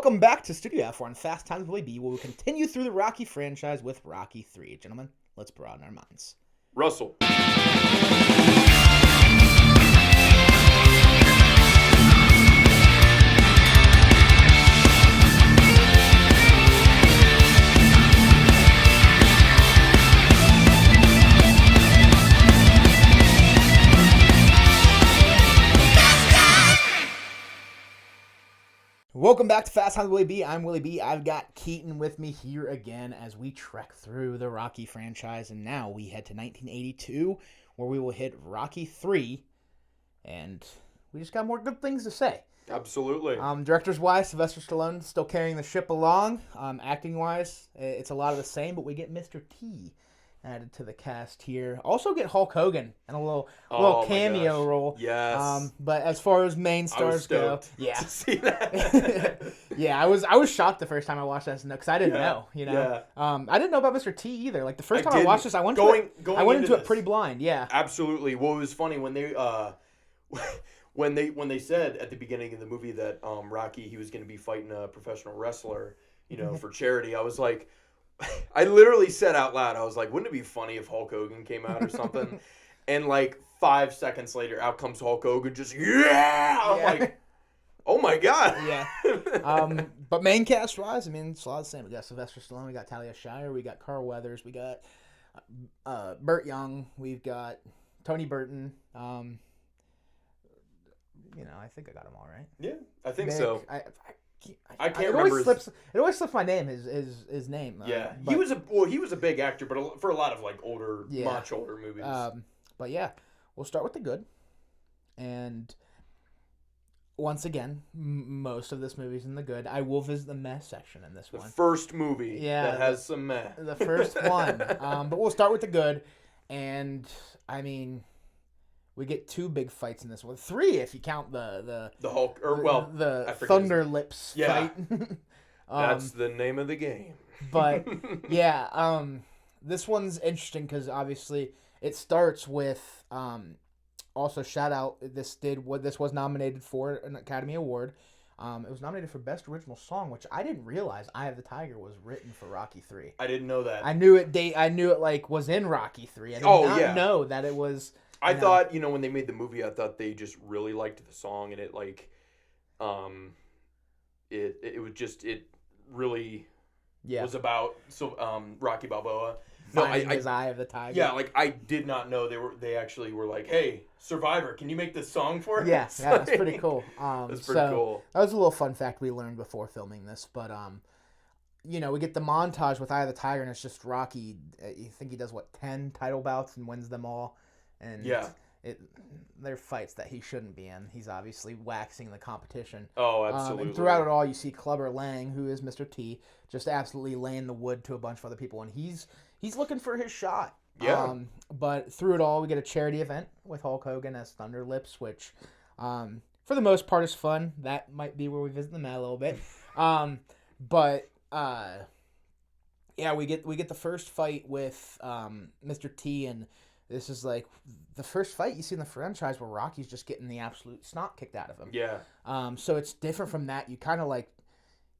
welcome back to Studio F4 on Fast Times Willy B, where we continue through the Rocky franchise with Rocky 3. Gentlemen, let's broaden our minds. Russell. Welcome back to Fast Times Willy B. I'm Willy B. I've got Keaton with me here again as we trek through the Rocky franchise, and now we head to 1982, where we will hit Rocky 3, and we just got more good things to say. Absolutely. Directors-wise, Sylvester Stallone still carrying the ship along. Acting-wise, it's a lot of the same, but we get Mr. T added to the cast here. Also get Hulk Hogan in a little cameo role. Yes. But as far as main stars go, to see that. yeah, I was shocked the first time I watched that because I didn't know. Yeah. I didn't know about Mr. T either. Like the first time I watched this, I went into it pretty blind. Yeah. Absolutely. Well, it was funny when they when they said at the beginning of the movie that Rocky, he was going to be fighting a professional wrestler, for charity. I was like, I literally said out loud, I was like, wouldn't it be funny if Hulk Hogan came out or something? And like 5 seconds later, out comes Hulk Hogan, just I'm like, oh my god. Yeah. But main cast wise, I mean, it's a lot of the same. We got Sylvester Stallone, we got Talia Shire, we got Carl Weathers, we got Burt Young, we've got Tony Burton. I think I got them all right. Yeah, I think Mick, so. I can't it remember. It always slips my name. His name. Yeah, but, he was a big actor, but for a lot of like much older movies. But yeah, we'll start with the good, and once again, most of this movie's in the good. I will visit the meh section in this one. The first movie that has some meh. The first one, but we'll start with the good, and I mean, we get 2 big fights in this one. 3 if you count the Hulk the Thunder Lips fight. That's the name of the game. But yeah, this one's interesting because obviously it starts with also shout out this was nominated for an Academy Award. It was nominated for Best Original Song, which I didn't realize "Eye of the Tiger" was written for Rocky 3. I didn't know that. I knew it like was in Rocky 3. I did not know that it was. I thought, when they made the movie, I thought they just really liked the song, and it like, it was just, it really was about Rocky Balboa. Finding his Eye of the Tiger. Yeah, like I did not know they actually were like, hey, Survivor, can you make this song for us? Yeah, that's pretty cool. That's pretty cool. That was a little fun fact we learned before filming this, but we get the montage with Eye of the Tiger, and it's just Rocky. You think he does 10 title bouts and wins them all. And they're fights that he shouldn't be in. He's obviously waxing the competition. Oh, absolutely. And throughout it all, you see Clubber Lang, who is Mr. T, just absolutely laying the wood to a bunch of other people, and he's looking for his shot. Yeah. But through it all, we get a charity event with Hulk Hogan as Thunder Lips, which, for the most part, is fun. That might be where we visit the Met a little bit. Yeah, we get the first fight with Mr. T, and this is like the first fight you see in the franchise where Rocky's just getting the absolute snot kicked out of him. Yeah. So it's different from that. You kind of like,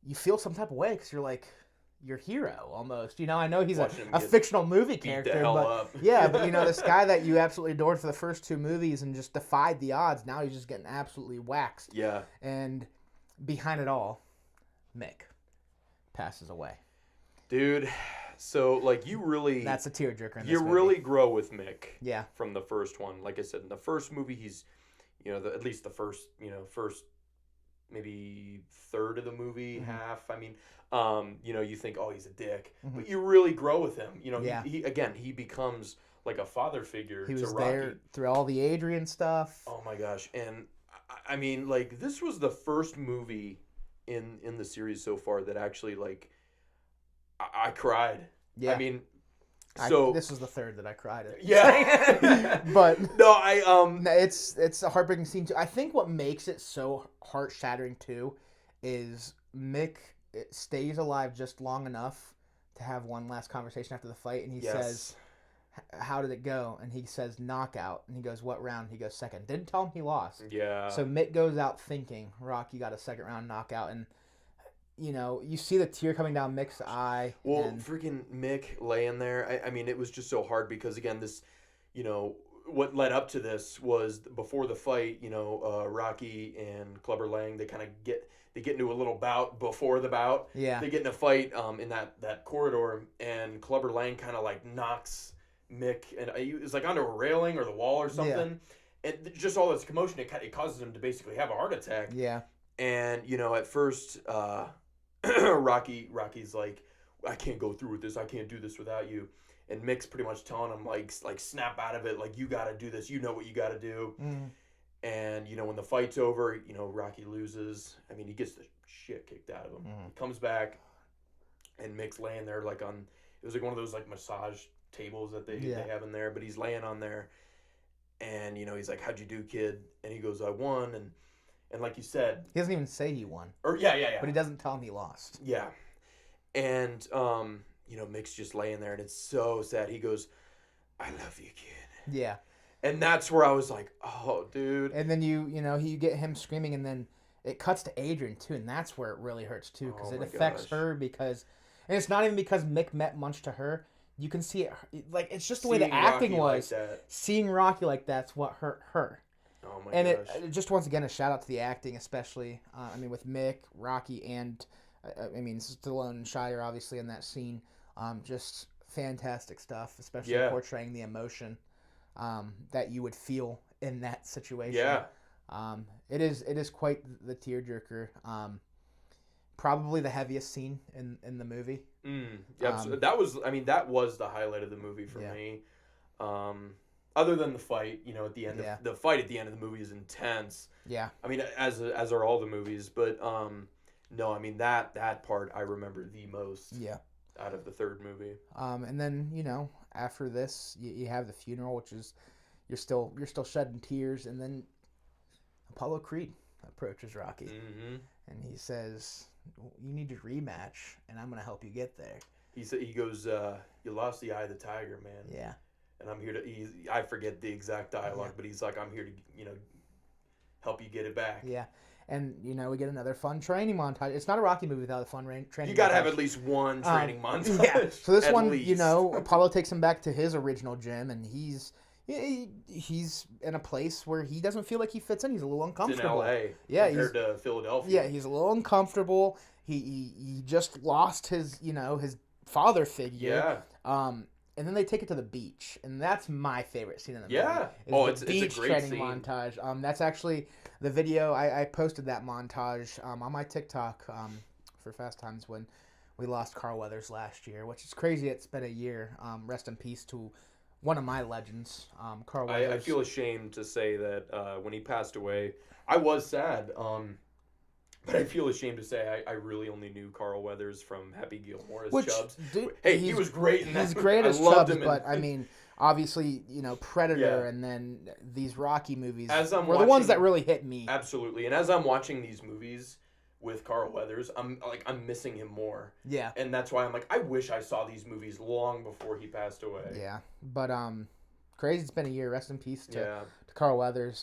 you feel some type of way because you're like, your hero almost. I know he's a fictional movie character, but yeah, but this guy that you absolutely adored for the first 2 movies and just defied the odds, now he's just getting absolutely waxed. Yeah. And behind it all, Mick passes away. Dude. So, like, you really... That's a tearjerker in this You movie. really grow with Mick. Yeah. From the first one. Like I said, in the first movie, he's, at least the first maybe third of the movie, half. I mean, you think, oh, he's a dick. Mm-hmm. But you really grow with him. He becomes like a father figure to Rocky. He was there through all the Adrian stuff. Oh, my gosh. And, I mean, like, this was the first movie in the series so far that actually, like, I cried. Yeah. I mean, this was the third that I cried at. Yeah. But no, it's a heartbreaking scene too. I think what makes it so heart-shattering too is Mick stays alive just long enough to have one last conversation after the fight, and he says, how did it go? And he says, knockout. And he goes, what round? He goes, second. Didn't tell him he lost. Yeah. So Mick goes out thinking Rocky got a second round knockout, and you see the tear coming down Mick's eye. Well, and freaking Mick laying there. I mean, it was just so hard because again, this, what led up to this was before the fight. Rocky and Clubber Lang, they kind of get into a little bout before the bout. Yeah. They get in a fight in that corridor, and Clubber Lang kind of like knocks Mick, and it was like onto a railing or the wall or something. Yeah. And just all this commotion, it causes him to basically have a heart attack. Yeah. And at first, Rocky's like, I can't go through with this. I can't do this without you. And Mick's pretty much telling him like snap out of it. Like, you got to do this. You know what you got to do. Mm. And, when the fight's over, Rocky loses. I mean, he gets the shit kicked out of him. Mm. He comes back, and Mick's laying there like it was like one of those like massage tables that they have in there. But he's laying on there. And, he's like, how'd you do, kid? And he goes, I won. And like you said... He doesn't even say he won. Or yeah. But he doesn't tell him he lost. Yeah. And, Mick's just laying there, and it's so sad. He goes, I love you, kid. Yeah. And that's where I was like, oh, dude. And then you get him screaming, and then it cuts to Adrian, too, and that's where it really hurts, too, because it affects her because... And it's not even because Mick meant much to her. You can see it, like, it's just the way the acting was. Like seeing Rocky like that's what hurt her. Oh my and gosh. it just once again a shout out to the acting, especially with Mick, Rocky, and Stallone and Shire obviously in that scene. Just fantastic stuff, especially portraying the emotion that you would feel in that situation. Yeah. It is quite the tearjerker. Probably the heaviest scene in the movie. Yeah, that was the highlight of the movie for me. Other than the fight, at the end, the fight at the end of the movie is intense. Yeah. I mean, as are all the movies, but no, I mean that part I remember the most. Yeah. Out of the third movie. And then after this, you have the funeral, which is you're still shedding tears, and then Apollo Creed approaches Rocky, and he says, you need to rematch, and I'm going to help you get there. He goes, you lost the eye of the tiger, man. Yeah. And I'm here to, I forget the exact dialogue, but he's like, I'm here to, help you get it back. Yeah. And, we get another fun training montage. It's not a Rocky movie without a fun training montage. You got to have at least one training montage. Yeah. So this one, least. Apollo takes him back to his original gym, and he's in a place where he doesn't feel like he fits in. He's a little uncomfortable. It's in L.A. Yeah, compared to Philadelphia. Yeah, he's a little uncomfortable. He just lost his his father figure. Yeah. And then they take it to the beach, and that's my favorite scene in the movie. Yeah. It's a great training scene. Montage. That's actually the video. I posted that montage on my TikTok for Fast Times when we lost Carl Weathers last year, which is crazy. It's been a year. Rest in peace to one of my legends, Carl Weathers. I feel ashamed to say that when he passed away, I was sad. But I feel ashamed to say I really only knew Carl Weathers from Happy Gilmore as Chubbs. Hey, he was great in that. He's great as Chubbs, but obviously, Predator and then these Rocky movies were the ones that really hit me. Absolutely. And as I'm watching these movies with Carl Weathers, I'm missing him more. Yeah. And that's why I'm like, I wish I saw these movies long before he passed away. Yeah. But crazy it's been a year. Rest in peace to Carl Weathers.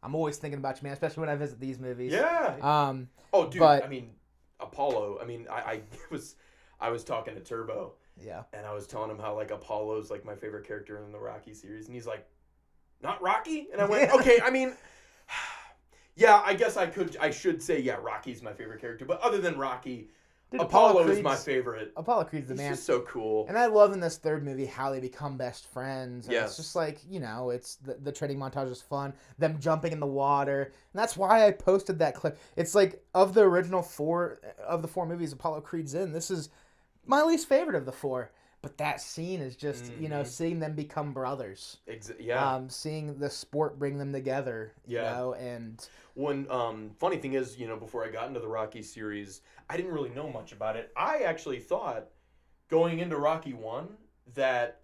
I'm always thinking about you, man, especially when I visit these movies. Yeah. Oh, dude. But, Apollo. I was talking to Turbo. Yeah. And I was telling him how Apollo's my favorite character in the Rocky series, and he's like, "Not Rocky?" And I went, "Okay, yeah, I guess I should say Rocky's my favorite character, but other than Rocky, dude, Apollo is my favorite. Apollo Creed's the man. He's just so cool. And I love in this third movie how they become best friends. And yes. It's just it's the training montage is fun. Them jumping in the water. And that's why I posted that clip. It's of the original four movies Apollo Creed's in, this is my least favorite of the four. But that scene is just, seeing them become brothers. Seeing the sport bring them together, and... One funny thing is, before I got into the Rocky series, I didn't really know much about it. I actually thought, going into Rocky 1, that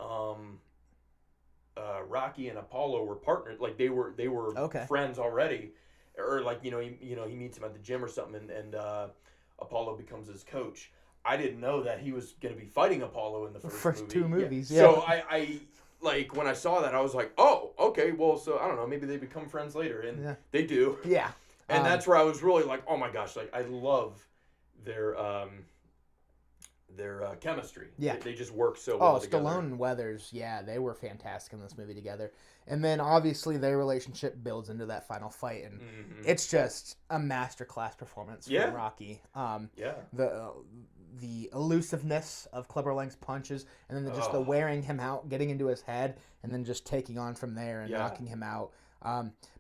Rocky and Apollo were partners. They were friends already. Or, he meets him at the gym or something, and Apollo becomes his coach. I didn't know that he was going to be fighting Apollo in the first movie. 2 movies, yeah. So I when I saw that, I was like, oh, okay, well, so I don't know, maybe they become friends later, and they do. Yeah. And that's where I was really like, oh my gosh, I love their chemistry. Yeah. They just work so well together. Stallone and Weathers, yeah, they were fantastic in this movie together. And then obviously their relationship builds into that final fight, and it's just a masterclass performance from Rocky. The elusiveness of Clubber Lang's punches, and then just the wearing him out, getting into his head, and then just taking on from there and knocking him out.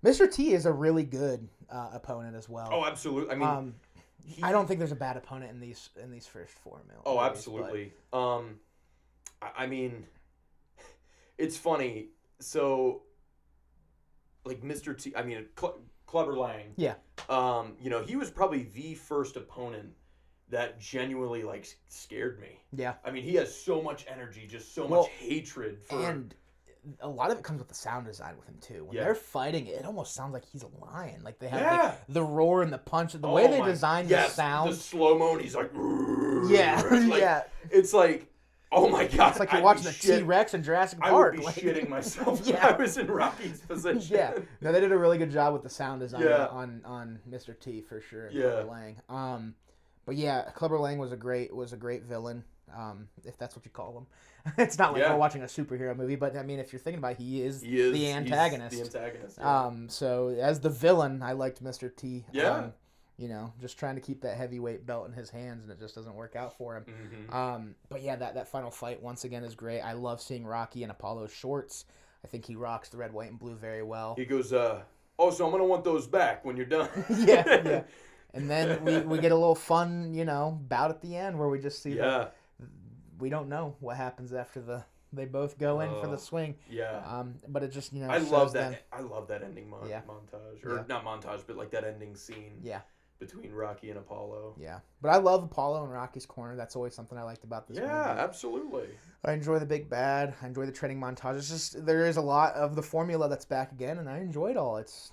Mr. T is a really good opponent as well. Oh, absolutely. I mean, I don't think there's a bad opponent in these first 4 movies. Oh, absolutely. But... I mean, it's funny. So, like Mr. T, I mean, Clubber Lang. Yeah. He was probably the first opponent that genuinely scared me. Yeah. I mean, he has so much energy, just so much hatred for. And a lot of it comes with the sound design with him too. When they're fighting, it almost sounds like he's a lion. Like they have the roar and the punch, the way they designed the sound, the slow mo, and he's like, It's like, oh my god, it's like you're watching the T-Rex in Jurassic Park. I would be shitting myself if I was in Rocky's position. Yeah, no, they did a really good job with the sound design on Mr. T for sure. And Clubber Lang. But yeah, Clubber Lang was a great villain, if that's what you call him. It's not like we're watching a superhero movie, but I mean, if you're thinking about it, he is the antagonist. He's the antagonist. So as the villain, I liked Mr. T. Yeah. Just trying to keep that heavyweight belt in his hands, and it just doesn't work out for him. But yeah, that final fight once again is great. I love seeing Rocky in Apollo's shorts. I think he rocks the red, white, and blue very well. He goes, so I'm gonna want those back when you're done. yeah. And then we get a little fun, bout at the end where we just see we don't know what happens after they both go in for the swing. Yeah. But it just, I love that. I love that ending montage, or not montage, but like that ending scene. Yeah. Between Rocky and Apollo. Yeah. But I love Apollo and Rocky's corner. That's always something I liked about this movie. Yeah, absolutely. I enjoy the big bad. I enjoy the training montage. It's just, there is a lot of the formula that's back again, and I enjoy it all. It's,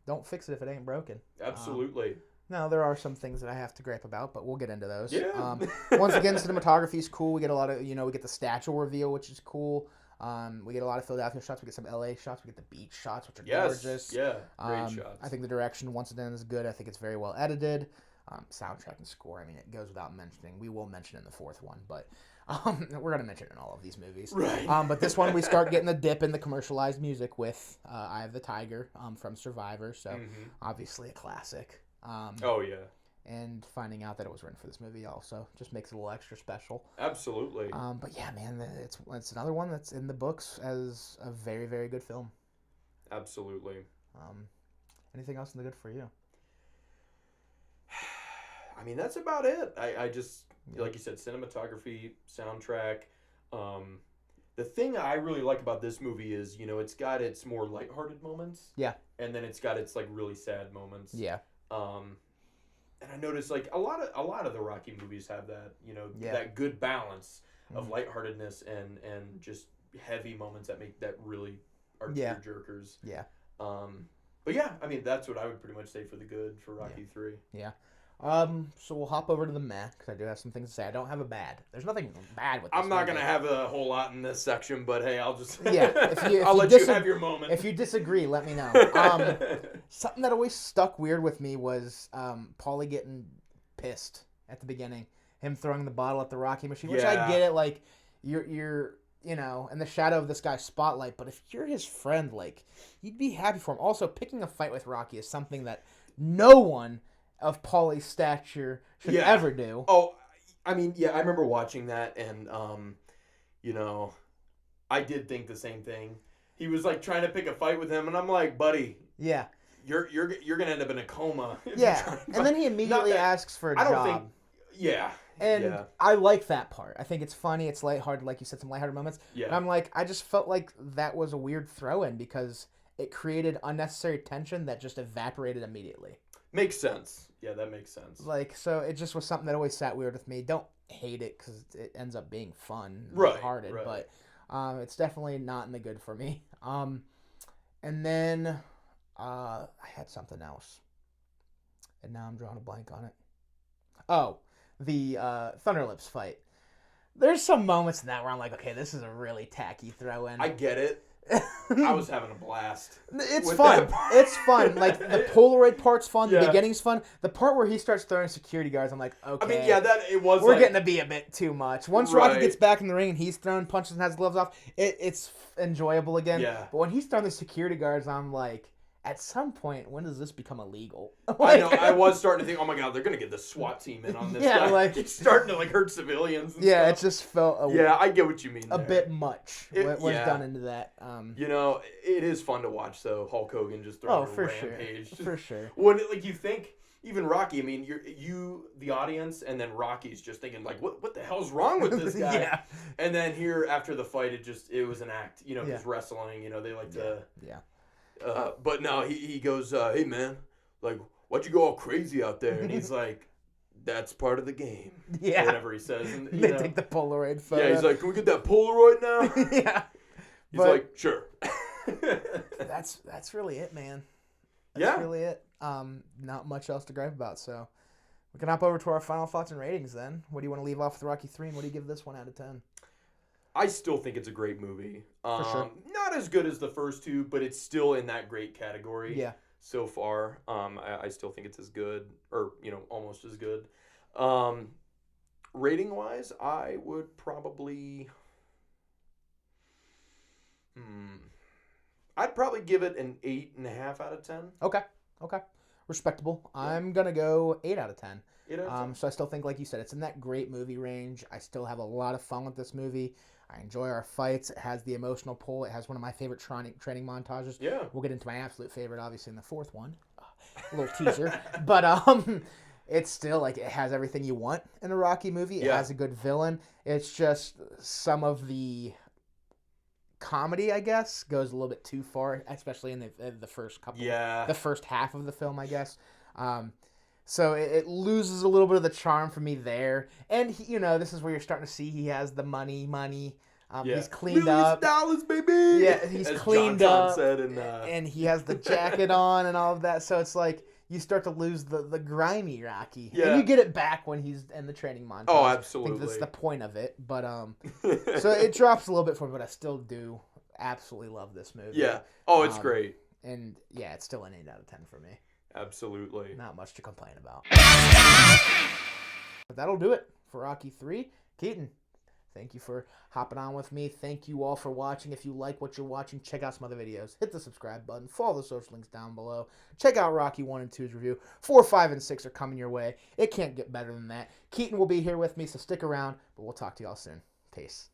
don't fix it if it ain't broken. Absolutely. Now, there are some things that I have to gripe about, but we'll get into those. Yeah. Once again, cinematography is cool. We get a lot of, we get the statue reveal, which is cool. We get a lot of Philadelphia shots. We get some LA shots. We get the beach shots, which are gorgeous. Yeah, great shots. I think the direction, once again, is good. I think it's very well edited. Soundtrack and score, I mean, it goes without mentioning. We will mention it in the fourth one, but we're going to mention it in all of these movies. Right. But this one, we start getting the dip in the commercialized music with Eye of the Tiger from Survivor, so obviously a classic. And finding out that it was written for this movie also just makes it a little extra special. Absolutely. But yeah, man, it's another one that's in the books as a very, very good film. Absolutely. Anything else in the good for you? I mean, that's about it. I just, like you said, cinematography, soundtrack. The thing I really like about this movie is, it's got its more lighthearted moments. Yeah. And then it's got its really sad moments. Yeah. And I noticed a lot of the Rocky movies have that, that good balance of lightheartedness and just heavy moments that really are tearjerkers. Yeah. But yeah, I mean, that's what I would pretty much say for the good for Rocky 3. Yeah. So we'll hop over to the meh, because I do have some things to say. I don't have a bad. There's nothing bad with this I'm not movie. going to have a whole lot in this section, but hey, I'll just... I'll let you have your moment. If you disagree, let me know. Something that always stuck weird with me was Paulie getting pissed at the beginning. Him throwing the bottle at the Rocky machine, which I get it, you're in the shadow of this guy's spotlight, but if you're his friend, you'd be happy for him. Also, picking a fight with Rocky is something that no one of Paulie's stature should ever do. Oh, I mean, I remember watching that, and I did think the same thing. He was trying to pick a fight with him, and I'm like, buddy, you're gonna end up in a coma. And then he immediately asks for a job. And I like that part. I think it's funny. It's lighthearted, like you said, some lighthearted moments. Yeah. And I'm I just felt like that was a weird throw-in because it created unnecessary tension that just evaporated immediately. Makes sense. Yeah, that makes sense. So it just was something that always sat weird with me. Don't hate it because it ends up being fun, lighthearted, but it's definitely not in the good for me. And then I had something else, and now I'm drawing a blank on it. Oh, the Thunderlips fight. There's some moments in that where I'm like, okay, this is a really tacky throw-in. I get it. I was having a blast. It's with fun. that part. It's fun. Like, the Polaroid part's fun. Yeah. The beginning's fun. The part where he starts throwing security guards, I'm like, okay. I mean, yeah, it was. We're like, getting to be a bit too much. Once Rocky Right. gets back in the ring and he's throwing punches and has gloves off, it's enjoyable again. Yeah. But when he's throwing the security guards, I'm like, at some point, when does this become illegal? I know. I was starting to think, oh my god, they're gonna get the SWAT team in on this. Yeah, guy. like- He's starting to like hurt civilians. And Yeah, stuff. it just felt Yeah, I get what you mean. a there. bit much. It- was yeah. done into that. You know, it is fun to watch though. Hulk Hogan just throwing Oh, a for rampage. sure. For sure. When like you think even Rocky, I mean, you the audience, and then Rocky's just thinking like, what the hell's wrong with this guy? Yeah. And then here after the fight, it was an act. You know, Yeah. because wrestling. You know, they like to. Yeah. But no, he goes, hey man, like why'd you go all crazy out there? And he's like, that's part of the game. Yeah. Or whatever he says. And, you They know. take the Polaroid photo. Yeah, he's like, can we get that Polaroid now? yeah. He's But- like, sure. That's really it, man. That's Yeah. really it. Not much else to gripe about, so we can hop over to our final thoughts and ratings then. What do you want to leave off with Rocky 3, and what do you give this one out of 10? I still think it's a great movie. sure. Not as good as the first two, but it's still in that great category. Yeah. So far, I still think it's as good, or almost as good. Rating wise, I would probably. I'd probably give it an 8.5 out of 10. Okay. Respectable. I'm going to go 8 out of 10. 8 out of 10. So I still think, like you said, it's in that great movie range. I still have a lot of fun with this movie. I enjoy our fights. It has the emotional pull. It has one of my favorite training montages. Yeah. We'll get into my absolute favorite, obviously, in the fourth one. A little teaser. But it's still, like, it has everything you want in a Rocky movie. It Yeah. has a good villain. It's just some of the comedy, I guess, goes a little bit too far, especially in the first couple. Yeah. The first half of the film, I guess. So it loses a little bit of the charm for me there. And, this is where you're starting to see he has the money. Yeah. He's cleaned Millions up. of dollars, baby. Yeah, he's As cleaned John Tron up. said And he has the jacket on and all of that. So it's like you start to lose the grimy Rocky. Yeah. And you get it back when he's in the training montage. Oh, I absolutely. think that's the point of it. But so it drops a little bit for me, but I still do absolutely love this movie. Yeah. Oh, it's Um, great. And yeah, it's still an 8 out of 10 for me. Absolutely. Not much to complain about. But that'll do it for Rocky 3. Keaton, thank you for hopping on with me. Thank you all for watching. If you like what you're watching, check out some other videos. Hit the subscribe button. Follow the social links down below. Check out Rocky 1 and 2's review. 4, 5, and 6 are coming your way. It can't get better than that. Keaton will be here with me, so stick around. But we'll talk to y'all soon. Peace.